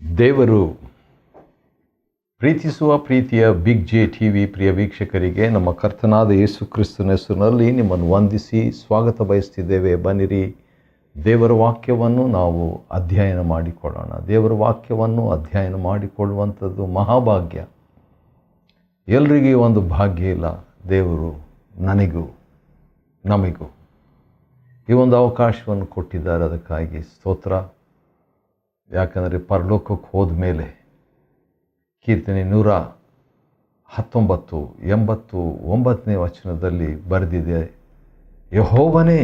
ದೇವರು ಪ್ರೀತಿಸುವ ಪ್ರೀತಿಯ ಬಿಗ್ ಜೆ ಟಿವಿ ಪ್ರಿಯ ವೀಕ್ಷಕರಿಗೆ ನಮ್ಮ ಕರ್ತನಾದ ಯೇಸು ಕ್ರಿಸ್ತನ ಹೆಸರಿನಲ್ಲಿ ನಿಮ್ಮನ್ನು ವಂದಿಸಿ ಸ್ವಾಗತ ಬಯಸ್ತಿದ್ದೇವೆ. ಬನ್ನಿರಿ, ದೇವರ ವಾಕ್ಯವನ್ನು ನಾವು ಅಧ್ಯಯನ ಮಾಡಿಕೊಳ್ಳೋಣ. ದೇವರ ವಾಕ್ಯವನ್ನು ಅಧ್ಯಯನ ಮಾಡಿಕೊಳ್ಳುವಂಥದ್ದು ಮಹಾಭಾಗ್ಯ. ಎಲ್ರಿಗೂ ಒಂದು ಭಾಗ್ಯ ಇಲ್ಲ. ದೇವರು ನನಗೂ ನಮಗೂ ಈ ಒಂದು ಅವಕಾಶವನ್ನು ಕೊಟ್ಟಿದ್ದಾರೆ. ಅದಕ್ಕಾಗಿ ಸ್ತೋತ್ರ. ಯಾಕಂದರೆ ಪರಲೋಕಕ್ಕೆ ಹೋದ ಮೇಲೆ ಕೀರ್ತನೆ 119 ವಚನದಲ್ಲಿ ಬರೆದಿದೆ, ಯೆಹೋವನೇ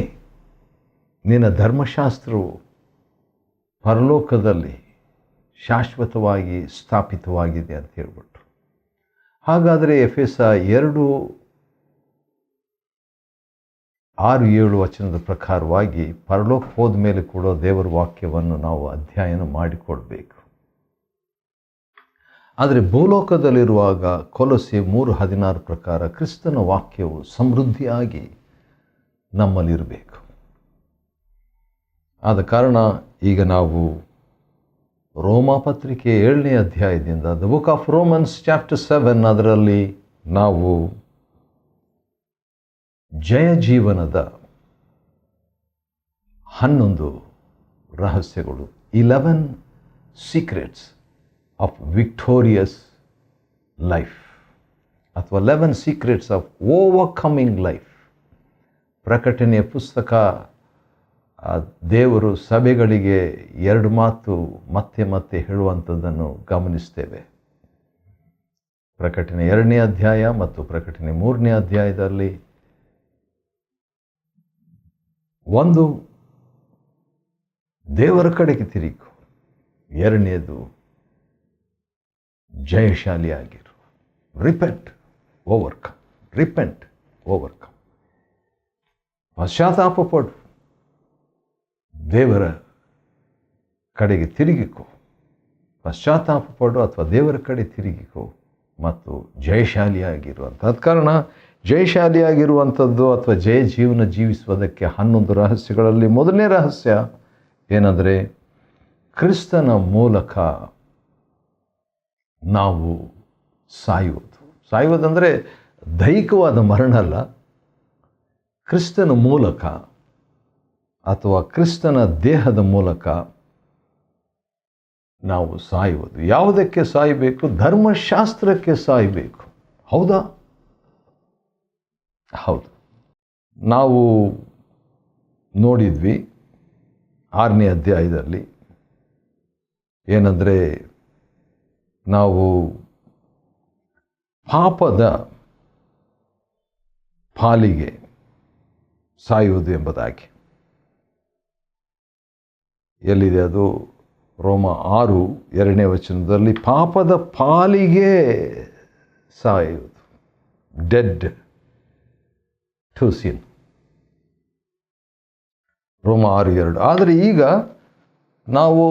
ನಿನ್ನ ಧರ್ಮಶಾಸ್ತ್ರವು ಪರಲೋಕದಲ್ಲಿ ಶಾಶ್ವತವಾಗಿ ಸ್ಥಾಪಿತವಾಗಿದೆ ಅಂತ ಹೇಳ್ಬಿಟ್ರು. ಹಾಗಾದರೆ ಎಫೆಸ 2:6-7 ವಚನದ ಪ್ರಕಾರವಾಗಿ ಪರಲೋಕ ಹೋದ ಮೇಲೆ ಕೂಡ ದೇವರ ವಾಕ್ಯವನ್ನು ನಾವು ಅಧ್ಯಯನ ಮಾಡಿಕೊಳ್ಬೇಕು. ಆದರೆ ಭೂಲೋಕದಲ್ಲಿರುವಾಗ ಕೊಲೊಸ್ಸೆ 3:16 ಪ್ರಕಾರ ಕ್ರಿಸ್ತನ ವಾಕ್ಯವು ಸಮೃದ್ಧಿಯಾಗಿ ನಮ್ಮಲ್ಲಿರಬೇಕು. ಆದ ಕಾರಣ ಈಗ ನಾವು ರೋಮ ಪತ್ರಿಕೆ 7ನೇ ಅಧ್ಯಾಯದಿಂದ the book of Romans chapter 7 ಅದರಲ್ಲಿ ನಾವು ಜಯ ಜೀವನದ 11 ರಹಸ್ಯಗಳು, 11 ಸೀಕ್ರೆಟ್ಸ್ ಆಫ್ ವಿಕ್ಟೋರಿಯಸ್ ಲೈಫ್ ಅಥವಾ 11 ಸೀಕ್ರೆಟ್ಸ್ ಆಫ್ ಓವರ್ಕಮಿಂಗ್ ಲೈಫ್. ಪ್ರಕಟಣೆಯ ಪುಸ್ತಕ ದೇವರು ಸಭೆಗಳಿಗೆ 2 ಮಾತು ಮತ್ತೆ ಮತ್ತೆ ಹೇಳುವಂಥದ್ದನ್ನು ಗಮನಿಸ್ತೇವೆ. ಪ್ರಕಟಣೆ 2ನೇ ಅಧ್ಯಾಯ ಮತ್ತು ಪ್ರಕಟಣೆ 3ನೇ ಅಧ್ಯಾಯದಲ್ಲಿ ಒಂದು, ದೇವರ ಕಡೆಗೆ ತಿರುಗು. 2ನೇದು, ಜಯಶಾಲಿಯಾಗಿರು. Repent, overcome. Repent, overcome. ಪಶ್ಚಾತ್ತಾಪ ಪಡು, ದೇವರ ಕಡೆಗೆ ತಿರುಗಿಕೋ. ಪಶ್ಚಾತ್ತಾಪ ಪಡು ಅಥವಾ ದೇವರ ಕಡೆ ತಿರುಗಿಕೋ ಮತ್ತು ಜಯಶಾಲಿಯಾಗಿರುವಂಥ. ಆದ ಕಾರಣ ಜಯಶಾಲಿಯಾಗಿರುವಂಥದ್ದು ಅಥವಾ ಜಯ ಜೀವನ ಜೀವಿಸುವುದಕ್ಕೆ 11 ರಹಸ್ಯಗಳಲ್ಲಿ ಮೊದಲನೇ ರಹಸ್ಯ ಏನಂದರೆ, ಕ್ರಿಸ್ತನ ಮೂಲಕ ನಾವು ಸಾಯುವುದಂದರೆ ದೈಹಿಕವಾದ ಮರಣ ಅಲ್ಲ. ಕ್ರಿಸ್ತನ ಮೂಲಕ ಅಥವಾ ಕ್ರಿಸ್ತನ ದೇಹದ ಮೂಲಕ ನಾವು ಸಾಯುವುದು. ಯಾವುದಕ್ಕೆ ಸಾಯಬೇಕು? ಧರ್ಮಶಾಸ್ತ್ರಕ್ಕೆ ಸಾಯಬೇಕು. ಹೌದಾ? ಹೌದು. ನಾವು ನೋಡಿದ್ವಿ 6ನೇ ಅಧ್ಯಾಯದಲ್ಲಿ ಏನಂದರೆ, ನಾವು ಪಾಪದ ಪಾಲಿಗೆ ಸಾಯುವುದು ಎಂಬುದಾಗಿ. ಎಲ್ಲಿದೆ ಅದು? ರೋಮ 6:2ನೇ ವಚನದಲ್ಲಿ ಪಾಪದ ಪಾಲಿಗೆ ಸಾಯುವುದು. Dead to sin. ರೋಮ 6:2. ಆದರೆ ಈಗ ನಾವು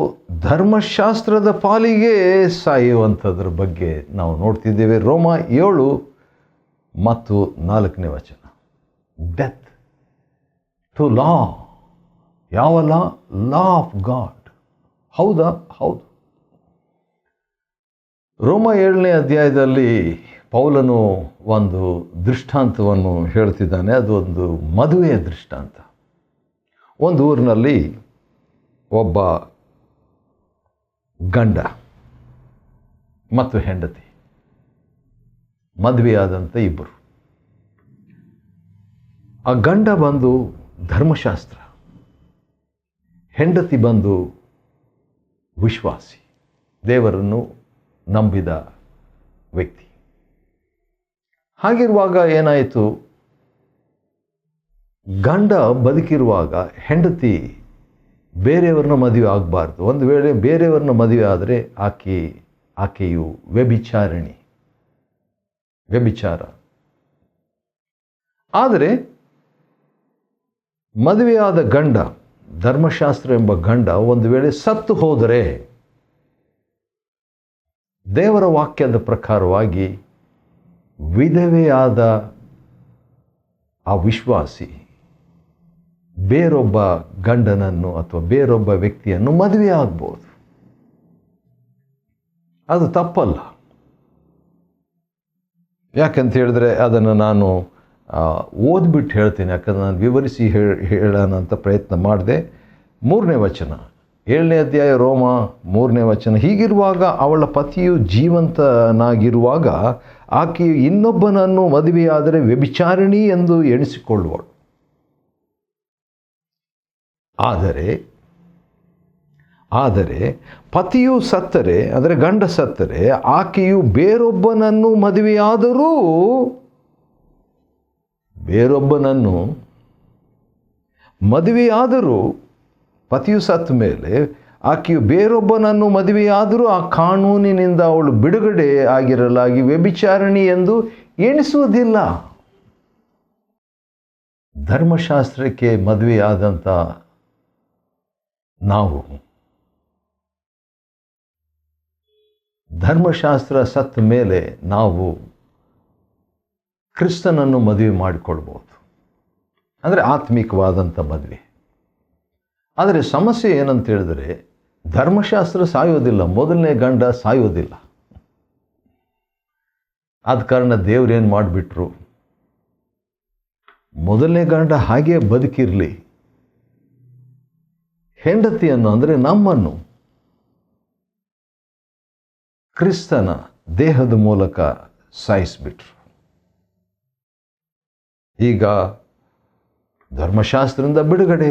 ಧರ್ಮಶಾಸ್ತ್ರದ ಪಾಲಿಗೆ ಸಾಯುವಂಥದ್ರ ಬಗ್ಗೆ ನಾವು ನೋಡ್ತಿದ್ದೇವೆ. ರೋಮ 7 ಮತ್ತು 4ನೇ ವಚನ. Death to law. ಯಾವ ಲಾ? Law of god. ಹೌದಾ? ಹೌದು. ರೋಮ 7ನೇ ಅಧ್ಯಾಯದಲ್ಲಿ ಪೌಲನು ಒಂದು ದೃಷ್ಟಾಂತವನ್ನು ಹೇಳ್ತಿದ್ದಾನೆ. ಅದು ಒಂದು ಮದುವೆಯ ದೃಷ್ಟಾಂತ. ಒಂದು ಊರಿನಲ್ಲಿ ಒಬ್ಬ ಗಂಡ ಮತ್ತು ಹೆಂಡತಿ, ಮದುವೆಯಾದಂಥ ಇಬ್ಬರು. ಆ ಗಂಡ ಬಂದು ಧರ್ಮಶಾಸ್ತ್ರ, ಹೆಂಡತಿ ಬಂದು ವಿಶ್ವಾಸಿ, ದೇವರನ್ನು ನಂಬಿದ ವ್ಯಕ್ತಿ. ಹಾಗಿರುವಾಗ ಏನಾಯಿತು? ಗಂಡ ಬದುಕಿರುವಾಗ ಹೆಂಡತಿ ಬೇರೆಯವ್ರನ್ನ ಮದುವೆ ಆಗಬಾರ್ದು. ಒಂದು ವೇಳೆ ಬೇರೆಯವ್ರನ್ನ ಮದುವೆ ಆದರೆ ಆಕೆಯು ವ್ಯಭಿಚಾರ. ಆದರೆ ಮದುವೆಯಾದ ಗಂಡ, ಧರ್ಮಶಾಸ್ತ್ರ ಎಂಬ ಗಂಡ ಒಂದು ವೇಳೆ ಸತ್ತು ಹೋದರೆ ದೇವರ ವಾಕ್ಯದ ಪ್ರಕಾರವಾಗಿ ವಿಧವೆಯಾದ ಆ ವಿಶ್ವಾಸಿ ಬೇರೊಬ್ಬ ಗಂಡನನ್ನು ಅಥವಾ ಬೇರೊಬ್ಬ ವ್ಯಕ್ತಿಯನ್ನು ಮದುವೆ ಆಗ್ಬೋದು. ಅದು ತಪ್ಪಲ್ಲ. ಯಾಕಂತ ಹೇಳಿದ್ರೆ ಅದನ್ನು ನಾನು ಓದ್ಬಿಟ್ಟು ಹೇಳ್ತೀನಿ, ಯಾಕಂದ್ರೆ ನಾನು ವಿವರಿಸಿ ಹೇಳೋಣ ಅಂತ ಪ್ರಯತ್ನ ಮಾಡಿದೆ. 3ನೇ ವಚನ, 7ನೇ ಅಧ್ಯಾಯ ರೋಮ 3ನೇ ವಚನ. ಹೀಗಿರುವಾಗ ಅವಳ ಪತಿಯು ಜೀವಂತನಾಗಿರುವಾಗ ಆಕೆಯು ಇನ್ನೊಬ್ಬನನ್ನು ಮದುವೆಯಾದರೆ ವ್ಯಭಿಚಾರಿಣಿ ಎಂದು ಎಣಿಸಿಕೊಳ್ಳುವಳು. ಆದರೆ ಪತಿಯು ಸತ್ತರೆ, ಅಂದರೆ ಗಂಡ ಸತ್ತರೆ, ಆಕೆಯು ಬೇರೊಬ್ಬನನ್ನು ಮದುವೆಯಾದರೂ ಪತಿಯು ಸತ್ತ ಮೇಲೆ ಆಕೆಯು ಬೇರೊಬ್ಬನನ್ನು ಮದುವೆಯಾದರೂ ಆ ಕಾನೂನಿನಿಂದ ಅವಳು ಬಿಡುಗಡೆ ಆಗಿರಲಾಗಿ ವ್ಯಭಿಚಾರಿಣಿ ಎಂದು ಎಣಿಸುವುದಿಲ್ಲ. ಧರ್ಮಶಾಸ್ತ್ರಕ್ಕೆ ಮದುವೆಯಾದಂಥ ನಾವು ಧರ್ಮಶಾಸ್ತ್ರ ಸತ್ತ ಮೇಲೆ ನಾವು ಕ್ರಿಸ್ತನನ್ನು ಮದುವೆ ಮಾಡಿಕೊಳ್ಬೋದು, ಅಂದರೆ ಆತ್ಮಿಕವಾದಂಥ ಮದುವೆ. ಆದರೆ ಸಮಸ್ಯೆ ಏನಂತ ಹೇಳಿದ್ರೆ, ಧರ್ಮಶಾಸ್ತ್ರ ಸಾಯೋದಿಲ್ಲ, ಮೊದಲನೇ ಗಂಡ ಸಾಯೋದಿಲ್ಲ. ಆದ ಕಾರಣ ದೇವ್ರೇನು ಮಾಡಿಬಿಟ್ರು, ಮೊದಲನೇ ಗಂಡ ಹಾಗೇ ಬದುಕಿರಲಿ, ಹೆಂಡತಿಯನ್ನು ಅಂದರೆ ನಮ್ಮನ್ನು ಕ್ರಿಸ್ತನ ದೇಹದ ಮೂಲಕ ಸಾಯಿಸಿಬಿಟ್ರು. ಈಗ ಧರ್ಮಶಾಸ್ತ್ರದಿಂದ ಬಿಡುಗಡೆ,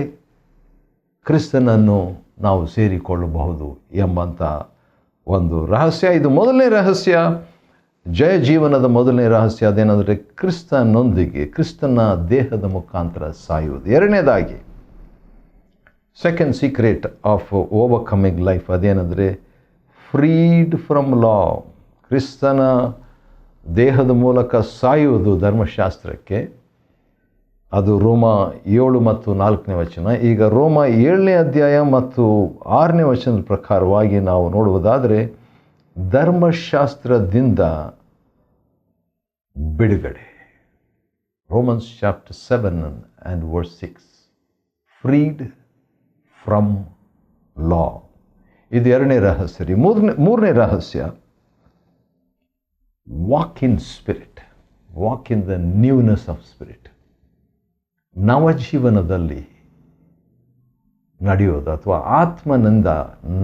ಕ್ರಿಸ್ತನನ್ನು ನಾವು ಸೇರಿಕೊಳ್ಳಬಹುದು ಎಂಬಂಥ ಒಂದು ರಹಸ್ಯ. ಇದು ಮೊದಲನೇ ರಹಸ್ಯ, ಜಯ ಜೀವನದ ಮೊದಲನೇ ರಹಸ್ಯ. ಅದೇನೆಂದರೆ ಕ್ರಿಸ್ತನೊಂದಿಗೆ, ಕ್ರಿಸ್ತನ ದೇಹದ ಮುಖಾಂತರ ಸಾಯುವುದು. ಎರಡನೇದಾಗಿ second secret of overcoming life, ಅದೇನೆಂದರೆ ಫ್ರೀಡ್ ಫ್ರಮ್ ಲಾ. ಕ್ರಿಸ್ತನ ದೇಹದ ಮೂಲಕ ಸಾಯುವುದು ಧರ್ಮಶಾಸ್ತ್ರಕ್ಕೆ. ಅದು ರೋಮ 7 ಮತ್ತು 4ನೇ ವಚನ. ಈಗ ರೋಮ 7ನೇ ಅಧ್ಯಾಯ ಮತ್ತು 6ನೇ ವಚನದ ಪ್ರಕಾರವಾಗಿ ನಾವು ನೋಡುವುದಾದರೆ, ಧರ್ಮಶಾಸ್ತ್ರದಿಂದ ಬಿಡುಗಡೆ. Romans chapter 7 and verse 6, freed from law. ಇದು ಎರಡನೇ ರಹಸ್ಯ. ಮೂರನೇ ರಹಸ್ಯ, walk in spirit, walk in the newness of spirit. ನವಜೀವನದಲ್ಲಿ ನಡೆಯೋದು ಅಥವಾ ಆತ್ಮನಿಂದ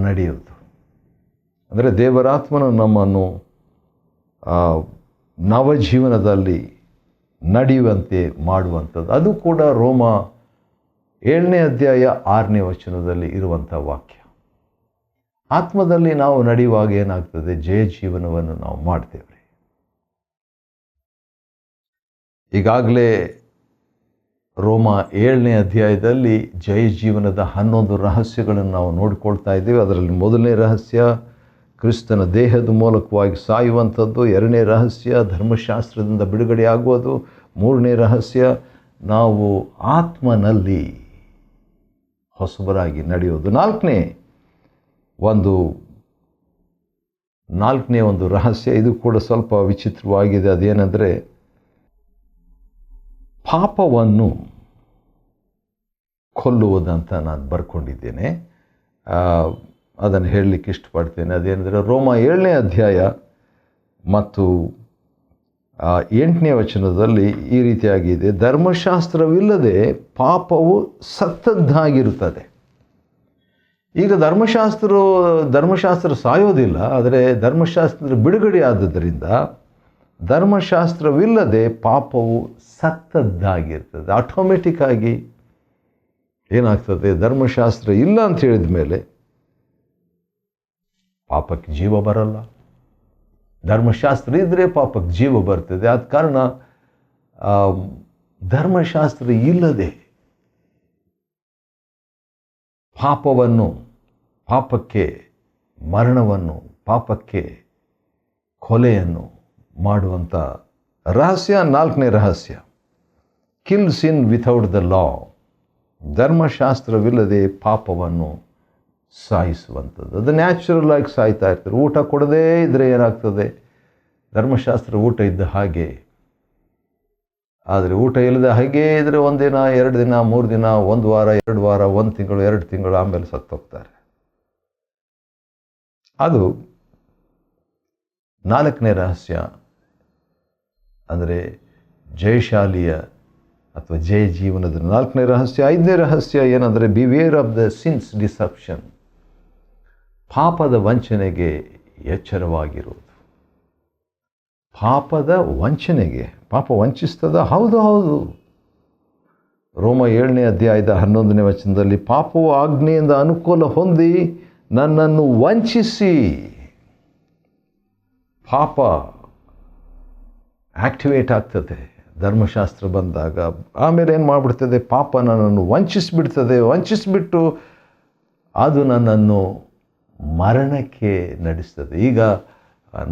ನಡೆಯೋದು. ಅಂದರೆ ದೇವರಾತ್ಮನು ನಮ್ಮನ್ನು ನವಜೀವನದಲ್ಲಿ ನಡೆಯುವಂತೆ ಮಾಡುವಂಥದ್ದು. ಅದು ಕೂಡ ರೋಮ 7ನೇ ಅಧ್ಯಾಯ 6ನೇ ವಚನದಲ್ಲಿ ಇರುವಂಥ ವಾಕ್ಯ. ಆತ್ಮದಲ್ಲಿ ನಾವು ನಡೆಯುವಾಗ ಏನಾಗ್ತದೆ, ಜಯ ಜೀವನವನ್ನು ನಾವು ಮಾಡ್ತೇವೆ. ಈಗಾಗಲೇ ರೋಮ 7ನೇ ಅಧ್ಯಾಯದಲ್ಲಿ ಜಯ ಜೀವನದ 11 ರಹಸ್ಯಗಳನ್ನು ನಾವು ನೋಡಿಕೊಳ್ತಾ ಇದ್ದೇವೆ. ಅದರಲ್ಲಿ ಮೊದಲನೇ ರಹಸ್ಯ ಕ್ರಿಸ್ತನ ದೇಹದ ಮೂಲಕವಾಗಿ ಸಾಯುವಂಥದ್ದು. ಎರಡನೇ ರಹಸ್ಯ ಧರ್ಮಶಾಸ್ತ್ರದಿಂದ ಬಿಡುಗಡೆ ಆಗುವುದು. ಮೂರನೇ ರಹಸ್ಯ ನಾವು ಆತ್ಮನಲ್ಲಿ ಹೊಸಬರಾಗಿ ನಡೆಯೋದು. ನಾಲ್ಕನೇ ಒಂದು ರಹಸ್ಯ, ಇದು ಕೂಡ ಸ್ವಲ್ಪ ವಿಚಿತ್ರವಾಗಿದೆ. ಅದೇನೆಂದರೆ ಪಾಪವನ್ನು ಕೊಲ್ಲುವುದಂತ ನಾನು ಬರ್ಕೊಂಡಿದ್ದೇನೆ. ಅದನ್ನು ಹೇಳಲಿಕ್ಕೆ ಇಷ್ಟಪಡ್ತೇನೆ. ಅದೇನೆಂದರೆ ರೋಮ 7ನೇ ಅಧ್ಯಾಯ ಮತ್ತು 8ನೇ ವಚನದಲ್ಲಿ ಈ ರೀತಿಯಾಗಿದೆ, ಧರ್ಮಶಾಸ್ತ್ರವಿಲ್ಲದೆ ಪಾಪವು ಸತ್ತದ್ದಾಗಿರುತ್ತದೆ. ಈಗ ಧರ್ಮಶಾಸ್ತ್ರ ಸಾಯೋದಿಲ್ಲ, ಆದರೆ ಧರ್ಮಶಾಸ್ತ್ರದ ಬಿಡುಗಡೆ ಆದದ್ದರಿಂದ ಧರ್ಮಶಾಸ್ತ್ರವಿಲ್ಲದೆ ಪಾಪವು ಸತ್ತದ್ದಾಗಿರ್ತದೆ. ಆಟೋಮೆಟಿಕ್ ಆಗಿ ಏನಾಗ್ತದೆ, ಧರ್ಮಶಾಸ್ತ್ರ ಇಲ್ಲ ಅಂತ ಹೇಳಿದ ಮೇಲೆ ಪಾಪಕ್ಕೆ ಜೀವ ಬರಲ್ಲ. ಧರ್ಮಶಾಸ್ತ್ರ ಇದ್ದರೆ ಪಾಪಕ್ಕೆ ಜೀವ ಬರ್ತದೆ. ಆದ ಕಾರಣ ಧರ್ಮಶಾಸ್ತ್ರ ಇಲ್ಲದೆ ಪಾಪಕ್ಕೆ ಮರಣವನ್ನು, ಪಾಪಕ್ಕೆ ಕೊಲೆಯನ್ನು ಮಾಡುವಂಥ ರಹಸ್ಯ. ನಾಲ್ಕನೇ ರಹಸ್ಯ, kill sin without the law. ಧರ್ಮಶಾಸ್ತ್ರವಿಲ್ಲದೆ ಪಾಪವನ್ನು ಸಾಯಿಸುವಂಥದ್ದು. ಅದು ನ್ಯಾಚುರಲ್ ಆಗಿ ಸಾಯ್ತಾ ಇರ್ತಾರೆ. ಊಟ ಕೊಡದೇ ಇದ್ದರೆ ಏನಾಗ್ತದೆ, ಧರ್ಮಶಾಸ್ತ್ರ ಊಟ ಇದ್ದ ಹಾಗೆ. ಆದರೆ ಊಟ ಇಲ್ಲದೆ ಹಾಗೇ ಇದ್ದರೆ 1 ದಿನ, 2 ದಿನ, 3 ದಿನ, 1 ವಾರ, 2 ವಾರ, 1 ತಿಂಗಳು, 2 ತಿಂಗಳು, ಆಮೇಲೆ ಸತ್ತೋಗ್ತಾರೆ. ಅದು 4ನೇ ರಹಸ್ಯ ಅಂದರೆ ಜಯಶಾಲಿಯ ಅಥವಾ ಜಯ ಜೀವನದ 4ನೇ ರಹಸ್ಯ. 5ನೇ ರಹಸ್ಯ ಏನಂದರೆ beware of the since deception, ಪಾಪದ ವಂಚನೆಗೆ ಎಚ್ಚರವಾಗಿರುವುದು. ಪಾಪದ ವಂಚನೆಗೆ, ಪಾಪ ವಂಚಿಸ್ತದ? ಹೌದು. ರೋಮ 7ನೇ ಅಧ್ಯಾಯದ 11ನೇ ವಚನದಲ್ಲಿ ಪಾಪವು ಆಜ್ಞೆಯಿಂದ ಅನುಕೂಲ ಹೊಂದಿ ನನ್ನನ್ನು ವಂಚಿಸಿ, ಪಾಪ ಆಕ್ಟಿವೇಟ್ ಆಗ್ತದೆ ಧರ್ಮಶಾಸ್ತ್ರ ಬಂದಾಗ. ಆಮೇಲೆ ಏನು ಮಾಡಿಬಿಡ್ತದೆ, ಪಾಪ ನನ್ನನ್ನು ವಂಚಿಸಿಬಿಟ್ಟು ಅದು ನನ್ನನ್ನು ಮರಣಕ್ಕೆ ನಡೆಸ್ತದೆ. ಈಗ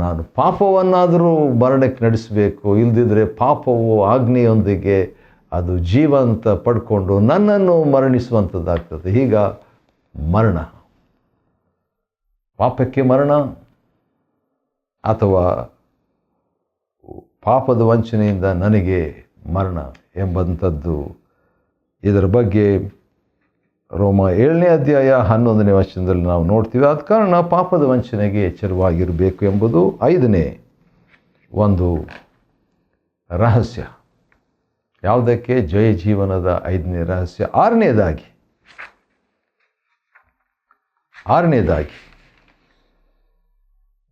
ನಾನು ಪಾಪವನ್ನಾದರೂ ಮರಣಕ್ಕೆ ನಡೆಸಬೇಕು, ಇಲ್ಲದಿದ್ದರೆ ಪಾಪವು ಆಜ್ಞೆಯೊಂದಿಗೆ ಅದು ಜೀವಂತ ಪಡ್ಕೊಂಡು ನನ್ನನ್ನು ಮರಣಿಸುವಂಥದ್ದಾಗ್ತದೆ. ಈಗ ಮರಣ, ಪಾಪಕ್ಕೆ ಮರಣ ಅಥವಾ ಪಾಪದ ವಂಚನೆಯಿಂದ ನನಗೆ ಮರಣ ಎಂಬಂಥದ್ದು. ಇದರ ಬಗ್ಗೆ ರೋಮ 7ನೇ ಅಧ್ಯಾಯ 11ನೇ ವಚನದಲ್ಲಿ ನಾವು ನೋಡ್ತೀವಿ. ಆದ ಕಾರಣ ಪಾಪದ ವಂಚನೆಗೆ ಎಚ್ಚರವಾಗಿರಬೇಕು ಎಂಬುದು 5ನೇ ಒಂದು ರಹಸ್ಯ. ಯಾವುದಕ್ಕೆ? ಜಯ ಜೀವನದ 5ನೇ ರಹಸ್ಯ. 6ನೇದಾಗಿ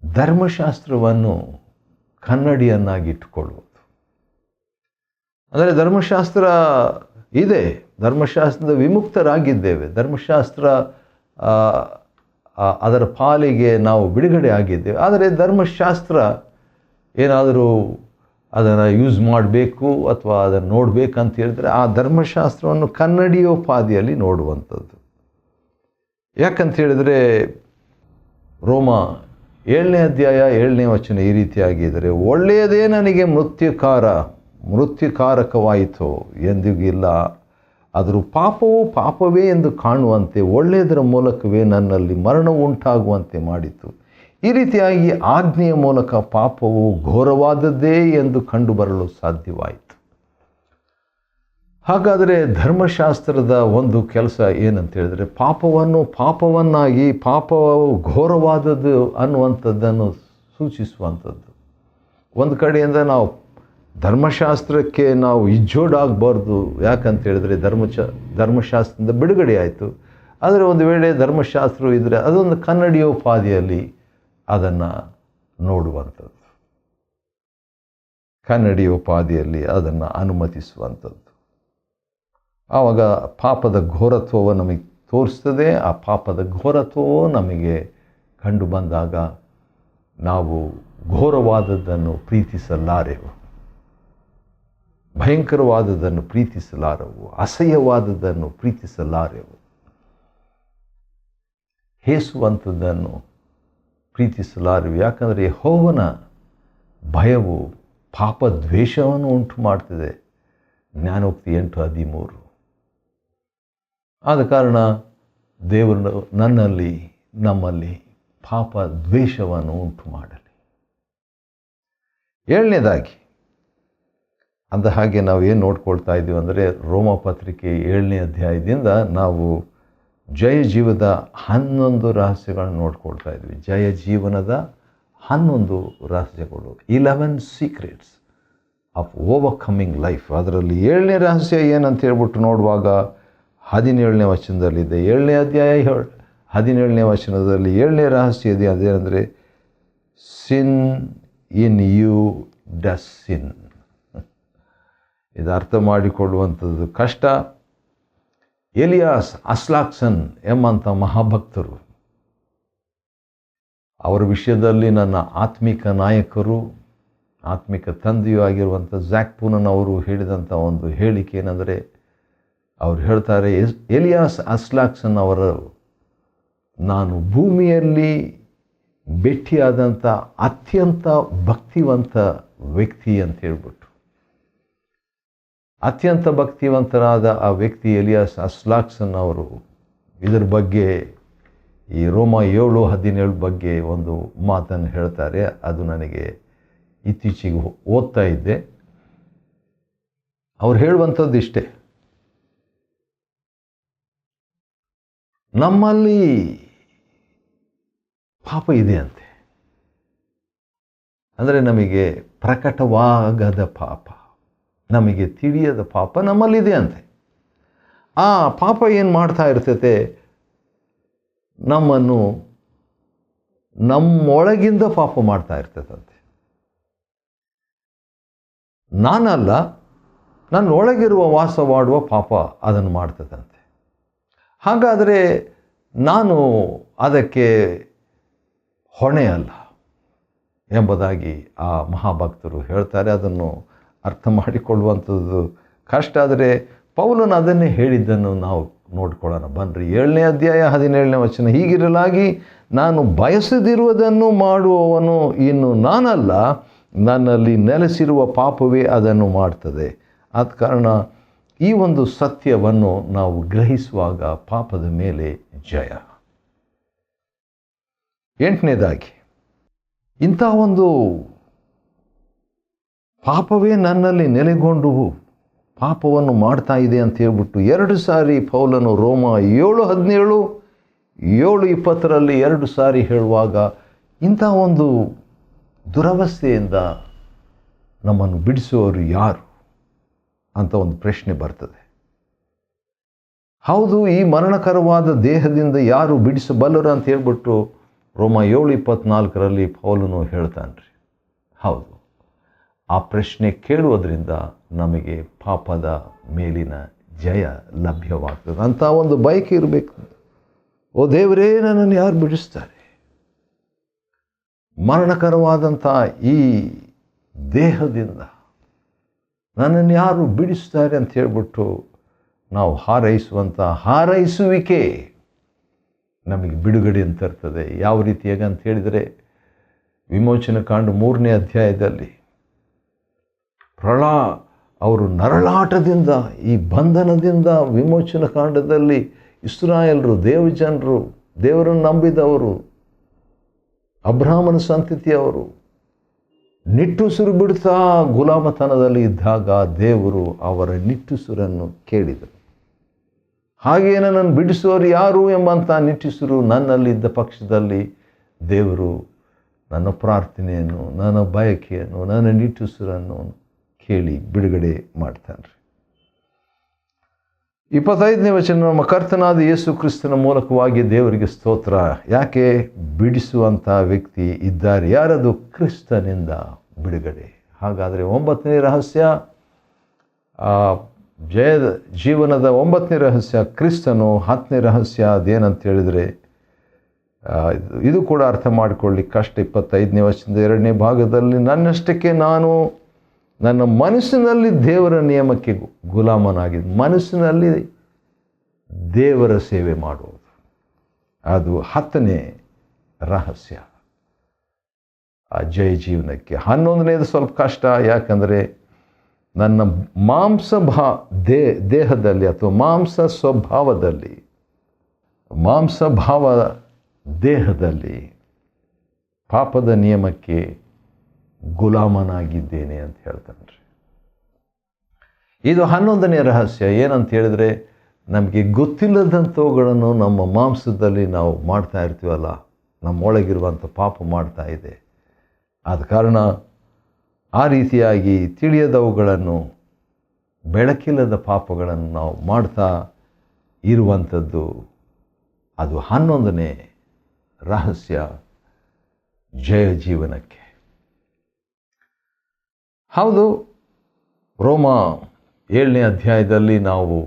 ಧರ್ಮಶಾಸ್ತ್ರವನ್ನು ಕನ್ನಡಿಯನ್ನಾಗಿಟ್ಟುಕೊಳ್ಳುವುದು. ಅಂದರೆ ಧರ್ಮಶಾಸ್ತ್ರ ಇದೆ, ಧರ್ಮಶಾಸ್ತ್ರದ ವಿಮುಕ್ತರಾಗಿದ್ದೇವೆ, ಧರ್ಮಶಾಸ್ತ್ರ ಅದರ ಪಾಲಿಗೆ ನಾವು ಬಿಡುಗಡೆ ಆಗಿದ್ದೇವೆ. ಆದರೆ ಧರ್ಮಶಾಸ್ತ್ರ ಏನಾದರೂ ಅದನ್ನು ಯೂಸ್ ಮಾಡಬೇಕು ಅಥವಾ ಅದನ್ನು ನೋಡಬೇಕಂತ ಹೇಳಿದ್ರೆ ಆ ಧರ್ಮಶಾಸ್ತ್ರವನ್ನು ಕನ್ನಡಿಯೋಪಾದಿಯಲ್ಲಿ ನೋಡುವಂಥದ್ದು. ಯಾಕಂತ ಹೇಳಿದರೆ ರೋಮ 7ನೇ ಅಧ್ಯಾಯ 7ನೇ ವಚನ ಈ ರೀತಿಯಾಗಿದ್ದರೆ, ಒಳ್ಳೆಯದೇ ನನಗೆ ಮೃತ್ಯುಕಾರಕವಾಯಿತು ಎಂದಿಗಿಲ್ಲ, ಆದರೂ ಪಾಪವು ಪಾಪವೇ ಎಂದು ಕಾಣುವಂತೆ ಒಳ್ಳೆಯದರ ಮೂಲಕವೇ ನನ್ನಲ್ಲಿ ಮರಣವು ಉಂಟಾಗುವಂತೆ ಮಾಡಿತು. ಈ ರೀತಿಯಾಗಿ ಆಜ್ಞೆಯ ಮೂಲಕ ಪಾಪವು ಘೋರವಾದದ್ದೇ ಎಂದು ಕಂಡುಬರಲು ಸಾಧ್ಯವಾಯಿತು. ಹಾಗಾದರೆ ಧರ್ಮಶಾಸ್ತ್ರದ ಒಂದು ಕೆಲಸ ಏನಂತ ಹೇಳಿದರೆ, ಪಾಪವನ್ನಾಗಿ ಪಾಪವು ಘೋರವಾದದ್ದು ಅನ್ನುವಂಥದ್ದನ್ನು ಸೂಚಿಸುವಂಥದ್ದು. ಒಂದು ಕಡೆಯಿಂದ ನಾವು ಧರ್ಮಶಾಸ್ತ್ರಕ್ಕೆ ನಾವು ಇಜ್ಜೋಡಾಗಬಾರ್ದು. ಯಾಕಂತ ಹೇಳಿದರೆ ಧರ್ಮಶಾಸ್ತ್ರದಿಂದ ಬಿಡುಗಡೆ ಆಯಿತು. ಆದರೆ ಒಂದು ವೇಳೆ ಧರ್ಮಶಾಸ್ತ್ರ ಇದ್ದರೆ ಅದೊಂದು ಕನ್ನಡಿಯೋಪಾದಿಯಲ್ಲಿ ಅದನ್ನು ನೋಡುವಂಥದ್ದು, ಕನ್ನಡಿಯೋಪಾದಿಯಲ್ಲಿ ಅದನ್ನು ಅನುಮತಿಸುವಂಥದ್ದು. ಆವಾಗ ಪಾಪದ ಘೋರತ್ವವು ನಮಗೆ ತೋರಿಸ್ತದೆ. ಆ ಪಾಪದ ಘೋರತ್ವವು ನಮಗೆ ಕಂಡು ಬಂದಾಗ ನಾವು ಘೋರವಾದದ್ದನ್ನು ಪ್ರೀತಿಸಲಾರೆವು, ಭಯಂಕರವಾದದ್ದನ್ನು ಪ್ರೀತಿಸಲಾರೆವು, ಅಸಹ್ಯವಾದದ್ದನ್ನು ಪ್ರೀತಿಸಲಾರೆವು, ಹೇಸುವಂಥದ್ದನ್ನು ಪ್ರೀತಿಸಲಾರೆವು. ಯಾಕಂದರೆ ಯೆಹೋವನ ಭಯವು ಪಾಪ ದ್ವೇಷವನ್ನು ಉಂಟು ಮಾಡ್ತದೆ. ಜ್ಞಾನೋಕ್ತಿ 8:13. ಆದ ಕಾರಣ ದೇವರು ನಮ್ಮಲ್ಲಿ ಪಾಪ ದ್ವೇಷವನ್ನು ಉಂಟು ಮಾಡಲಿ. 7ನೇದಾಗಿ ಅಂದ ಹಾಗೆ ನಾವು ಏನು ನೋಡ್ಕೊಳ್ತಾ ಇದ್ದೀವಿ ಅಂದರೆ, ರೋಮ ಪತ್ರಿಕೆ 7ನೇ ಅಧ್ಯಾಯದಿಂದ ನಾವು ಜಯ ಜೀವದ 11 ರಹಸ್ಯಗಳನ್ನು ನೋಡ್ಕೊಳ್ತಾ ಇದ್ವಿ. ಜಯ ಜೀವನದ 11 ರಹಸ್ಯಗಳು, 11 ಸೀಕ್ರೆಟ್ಸ್ ಆಫ್ ಓವರ್ಕಮಿಂಗ್ ಲೈಫ್. ಅದರಲ್ಲಿ 7ನೇ ರಹಸ್ಯ ಏನಂತ ಹೇಳ್ಬಿಟ್ಟು ನೋಡುವಾಗ 17ನೇ ವಚನದಲ್ಲಿದೆ. 7ನೇ ಅಧ್ಯಾಯ 17ನೇ ವಚನದಲ್ಲಿ 7ನೇ ರಹಸ್ಯ ಇದೆ. ಅದೇನೆಂದರೆ, ಸಿನ್ ಇನ್ ಯು ಡಸ್ ಸಿನ್. ಇದು ಅರ್ಥ ಮಾಡಿಕೊಳ್ಳುವಂಥದ್ದು ಕಷ್ಟ. ಎಲಿಯಾಸ್ ಅಸ್ಲಾಕ್ಸನ್ ಎಂಬಂಥ ಮಹಾಭಕ್ತರು, ಅವರ ವಿಷಯದಲ್ಲಿ ನನ್ನ ಆತ್ಮಿಕ ನಾಯಕರು, ಆತ್ಮಿಕ ತಂದೆಯೂ ಆಗಿರುವಂಥ ಜ್ಯಾಕ್ಪೂನನ್ ಅವರು ಹೇಳಿದಂಥ ಒಂದು ಹೇಳಿಕೆ ಏನೆಂದರೆ, ಅವರು ಹೇಳ್ತಾರೆ, ಎಲಿಯಾಸ್ ಅಸ್ಲಾಕ್ಸನ್ ಅವರು ನಾನು ಭೂಮಿಯಲ್ಲಿ ಭೇಟಿಯಾದಂಥ ಅತ್ಯಂತ ಭಕ್ತಿವಂತ ವ್ಯಕ್ತಿ ಅಂತ ಹೇಳ್ಬಿಟ್ಟು, ಅತ್ಯಂತ ಭಕ್ತಿವಂತರಾದ ಆ ವ್ಯಕ್ತಿ ಎಲಿಯಾಸ್ ಅಸ್ಲಾಕ್ಸನ್ ಅವರು. ಇದರ ಬಗ್ಗೆ ಈ ರೋಮ 7:17 ಬಗ್ಗೆ ಒಂದು ಮಾತನ್ನು ಹೇಳ್ತಾರೆ. ಅದು ನನಗೆ ಇತ್ತೀಚೆಗೆ ಓದ್ತಾ ಇದ್ದೆ. ಅವ್ರು ಹೇಳುವಂಥದ್ದು ಇಷ್ಟೇ, ನಮ್ಮಲ್ಲಿ ಪಾಪ ಇದೆ ಅಂತೆ, ಅಂದರೆ ನಮಗೆ ಪ್ರಕಟವಾಗದ ಪಾಪ, ನಮಗೆ ತಿಳಿಯದ ಪಾಪ ನಮ್ಮಲ್ಲಿದೆ ಅಂತೆ. ಆ ಪಾಪ ಏನು ಮಾಡ್ತಾ ಇರ್ತೈತೆ, ನಮ್ಮನ್ನು ನಮ್ಮೊಳಗಿಂದ ಪಾಪ ಮಾಡ್ತಾ ಇರ್ತದಂತೆ. ನಾನಲ್ಲ, ನನ್ನ ಒಳಗಿರುವ ವಾಸವಾಡುವ ಪಾಪ ಅದನ್ನು ಮಾಡ್ತದಂತೆ. ಹಾಗಾದರೆ ನಾನು ಅದಕ್ಕೆ ಹೊಣೆ ಅಲ್ಲ ಎಂಬುದಾಗಿ ಆ ಮಹಾಭಕ್ತರು ಹೇಳ್ತಾರೆ. ಅದನ್ನು ಅರ್ಥ ಮಾಡಿಕೊಳ್ಳುವಂಥದ್ದು ಕಷ್ಟ. ಆದರೆ ಪೌಲನು ಅದನ್ನೇ ಹೇಳಿದ್ದನ್ನು ನಾವು ನೋಡ್ಕೊಳ್ಳೋಣ ಬನ್ನಿರಿ. 7ನೇ ಅಧ್ಯಾಯ 17ನೇ ವಚನ, ಹೀಗಿರಲಾಗಿ ನಾನು ಬಯಸದಿರುವುದನ್ನು ಮಾಡುವವನು ಇನ್ನು ನಾನಲ್ಲ, ನನ್ನಲ್ಲಿ ನೆಲೆಸಿರುವ ಪಾಪವೇ ಅದನ್ನು ಮಾಡ್ತದೆ. ಆದ ಕಾರಣ ಈ ಒಂದು ಸತ್ಯವನ್ನು ನಾವು ಗ್ರಹಿಸುವಾಗ ಪಾಪದ ಮೇಲೆ ಜಯ. 8ನೇದಾಗಿ, ಇಂಥ ಒಂದು ಪಾಪವೇ ನನ್ನಲ್ಲಿ ನೆಲೆಗೊಂಡು ಪಾಪವನ್ನು ಮಾಡ್ತಾ ಇದೆ ಅಂತ ಹೇಳ್ಬಿಟ್ಟು 2 ಸಾರಿ ಪೌಲನು ರೋಮ 7:17, 7:20 2 ಸಾರಿ ಹೇಳುವಾಗ ಇಂಥ ಒಂದು ದುರವಸ್ಥೆಯಿಂದ ನಮ್ಮನ್ನು ಬಿಡಿಸುವವರು ಯಾರು ಅಂತ ಒಂದು ಪ್ರಶ್ನೆ ಬರ್ತದೆ. ಹೌದು, ಈ ಮರಣಕರವಾದ ದೇಹದಿಂದ ಯಾರು ಬಿಡಿಸಬಲ್ಲರು ಅಂತ ಹೇಳ್ಬಿಟ್ಟು ರೋಮ 7:24 ಪೌಲನು ಹೇಳ್ತಾನ್ರಿ. ಹೌದು, ಆ ಪ್ರಶ್ನೆ ಕೇಳುವುದರಿಂದ ನಮಗೆ ಪಾಪದ ಮೇಲಿನ ಜಯ ಲಭ್ಯವಾಗ್ತದೆ. ಅಂಥ ಒಂದು ಬಯಕೆ ಇರಬೇಕು. ಓ ದೇವರೇ, ನನ್ನನ್ನು ಯಾರು ಬಿಡಿಸ್ತಾರೆ? ಮರಣಕರವಾದಂಥ ಈ ದೇಹದಿಂದ ನನ್ನನ್ನು ಯಾರು ಬಿಡಿಸ್ತಾರೆ ಅಂತ ಹೇಳ್ಬಿಟ್ಟು ನಾವು ಹಾರೈಸುವಂಥ ಹಾರೈಸುವಿಕೆ ನಮಗೆ ಬಿಡುಗಡೆ ಅಂತ ಇರ್ತದೆ. ಯಾವ ರೀತಿಯಾಗಿ ಅಂತ ಹೇಳಿದರೆ, ವಿಮೋಚನ ಕಾಂಡ 3ನೇ ಅಧ್ಯಾಯದಲ್ಲಿ ಅವರು ನರಳಾಟದಿಂದ, ಈ ಬಂಧನದಿಂದ ವಿಮೋಚನ ಕಾಂಡದಲ್ಲಿ ಇಸ್ರಾಯೇಲರು, ದೇವಜನರು, ದೇವರನ್ನು ನಂಬಿದವರು, ಅಬ್ರಹಾಮನ ಸಂತತಿಯವರು ನಿಟ್ಟುಸಿರು ಬಿಡ್ತಾ ಗುಲಾಮತನದಲ್ಲಿ ಇದ್ದಾಗ ದೇವರು ಅವರ ನಿಟ್ಟುಸಿರನ್ನು ಕೇಳಿದರು. ಹಾಗೆಯೇ ನನ್ನನ್ನು ಬಿಡಿಸುವವರು ಯಾರು ಎಂಬಂಥ ನಿಟ್ಟುಸಿರು ನನ್ನಲ್ಲಿದ್ದ ಪಕ್ಷದಲ್ಲಿ ದೇವರು ನನ್ನ ಪ್ರಾರ್ಥನೆಯನ್ನು, ನನ್ನ ಬಯಕೆಯನ್ನು, ನನ್ನ ನಿಟ್ಟುಸಿರನ್ನು ಕೇಳಿ ಬಿಡುಗಡೆ ಮಾಡ್ತಾನೆ. 25ನೇ ವಚನ, ನಮ್ಮ ಕರ್ತನಾದ ಯೇಸು ಕ್ರಿಸ್ತನ ಮೂಲಕವಾಗಿ ದೇವರಿಗೆ ಸ್ತೋತ್ರ. ಯಾಕೆ? ಬಿಡಿಸುವಂಥ ವ್ಯಕ್ತಿ ಇದ್ದಾರೆ. ಯಾರದು? ಕ್ರಿಸ್ತನಿಂದ ಬಿಡುಗಡೆ. ಹಾಗಾದರೆ 9ನೇ ರಹಸ್ಯ, ಜೀವನದ 9ನೇ ರಹಸ್ಯ ಕ್ರಿಸ್ತನು. 10ನೇ ರಹಸ್ಯ ಅದೇನಂತ ಹೇಳಿದರೆ, ಇದು ಕೂಡ ಅರ್ಥ ಮಾಡಿಕೊಳ್ಳಿ ಕಷ್ಟ. 25ನೇ ವಚನದ 2ನೇ ಭಾಗದಲ್ಲಿ, ನನ್ನಷ್ಟಕ್ಕೆ ನಾನು ನನ್ನ ಮನಸ್ಸಿನಲ್ಲಿ ದೇವರ ನಿಯಮಕ್ಕೆ ಗುಲಾಮನಾಗಿದ್ದು, ಮನಸ್ಸಿನಲ್ಲಿ ದೇವರ ಸೇವೆ ಮಾಡುವುದು, ಅದು 10ನೇ ರಹಸ್ಯ ಆ ಜಯ ಜೀವನಕ್ಕೆ. 11ನೇದು ಸ್ವಲ್ಪ ಕಷ್ಟ. ಯಾಕಂದರೆ ನನ್ನ ದೇಹದಲ್ಲಿ ಅಥವಾ ಮಾಂಸಭಾವ ದೇಹದಲ್ಲಿ ಪಾಪದ ನಿಯಮಕ್ಕೆ ಗುಲಾಮನಾಗಿದ್ದೇನೆ ಅಂತ ಹೇಳ್ತಾನೆ ರೀ. ಇದು 11ನೇ ರಹಸ್ಯ. ಏನಂತ ಹೇಳಿದರೆ, ನಮಗೆ ಗೊತ್ತಿಲ್ಲದಂಥವುಗಳನ್ನು ನಮ್ಮ ಮಾಂಸದಲ್ಲಿ ನಾವು ಮಾಡ್ತಾ ಇರ್ತೀವಲ್ಲ, ನಮ್ಮೊಳಗಿರುವಂಥ ಪಾಪ ಮಾಡ್ತಾ ಇದೆ. ಆದ ಕಾರಣ ಆ ರೀತಿಯಾಗಿ ತಿಳಿಯದವುಗಳನ್ನು, ಬೆಳಕಿಲ್ಲದ ಪಾಪಗಳನ್ನು ನಾವು ಮಾಡ್ತಾ ಇರುವಂಥದ್ದು, ಅದು 11ನೇ ರಹಸ್ಯ ಜಯ ಜೀವನಕ್ಕೆ. ಹೌದು, ರೋಮ 7ನೇ ಅಧ್ಯಾಯದಲ್ಲಿ ನಾವು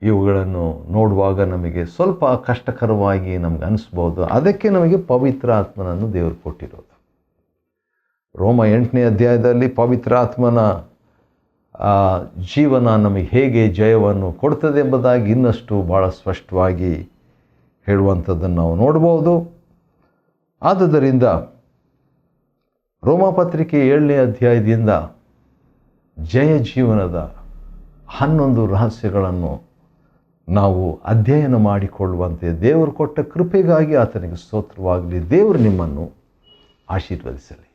ಇವುಗಳನ್ನು ನೋಡುವಾಗ ನಮಗೆ ಸ್ವಲ್ಪ ಕಷ್ಟಕರವಾಗಿ ನಮ್ಗೆ ಅನಿಸ್ಬೋದು. ಅದಕ್ಕೆ ನಮಗೆ ಪವಿತ್ರ ಆತ್ಮನನ್ನು ದೇವರು ಕೊಟ್ಟಿರೋದು. ರೋಮ 8ನೇ ಅಧ್ಯಾಯದಲ್ಲಿ ಪವಿತ್ರ ಆತ್ಮನ ಜೀವನ ನಮಗೆ ಹೇಗೆ ಜಯವನ್ನು ಕೊಡ್ತದೆ ಎಂಬುದಾಗಿ ಇನ್ನಷ್ಟು ಭಾಳ ಸ್ಪಷ್ಟವಾಗಿ ಹೇಳುವಂಥದ್ದನ್ನು ನಾವು ನೋಡ್ಬೋದು. ಆದುದರಿಂದ ರೋಮಪತ್ರಿಕೆ 7ನೇ ಅಧ್ಯಾಯದಿಂದ ಜಯ ಜೀವನದ 11 ರಹಸ್ಯಗಳನ್ನು ನಾವು ಅಧ್ಯಯನ ಮಾಡಿಕೊಳ್ಳುವಂತೆ ದೇವರು ಕೊಟ್ಟ ಕೃಪೆಗಾಗಿ ಆತನಿಗೆ ಸ್ತೋತ್ರವಾಗಲಿ. ದೇವರು ನಿಮ್ಮನ್ನು ಆಶೀರ್ವದಿಸಲಿ.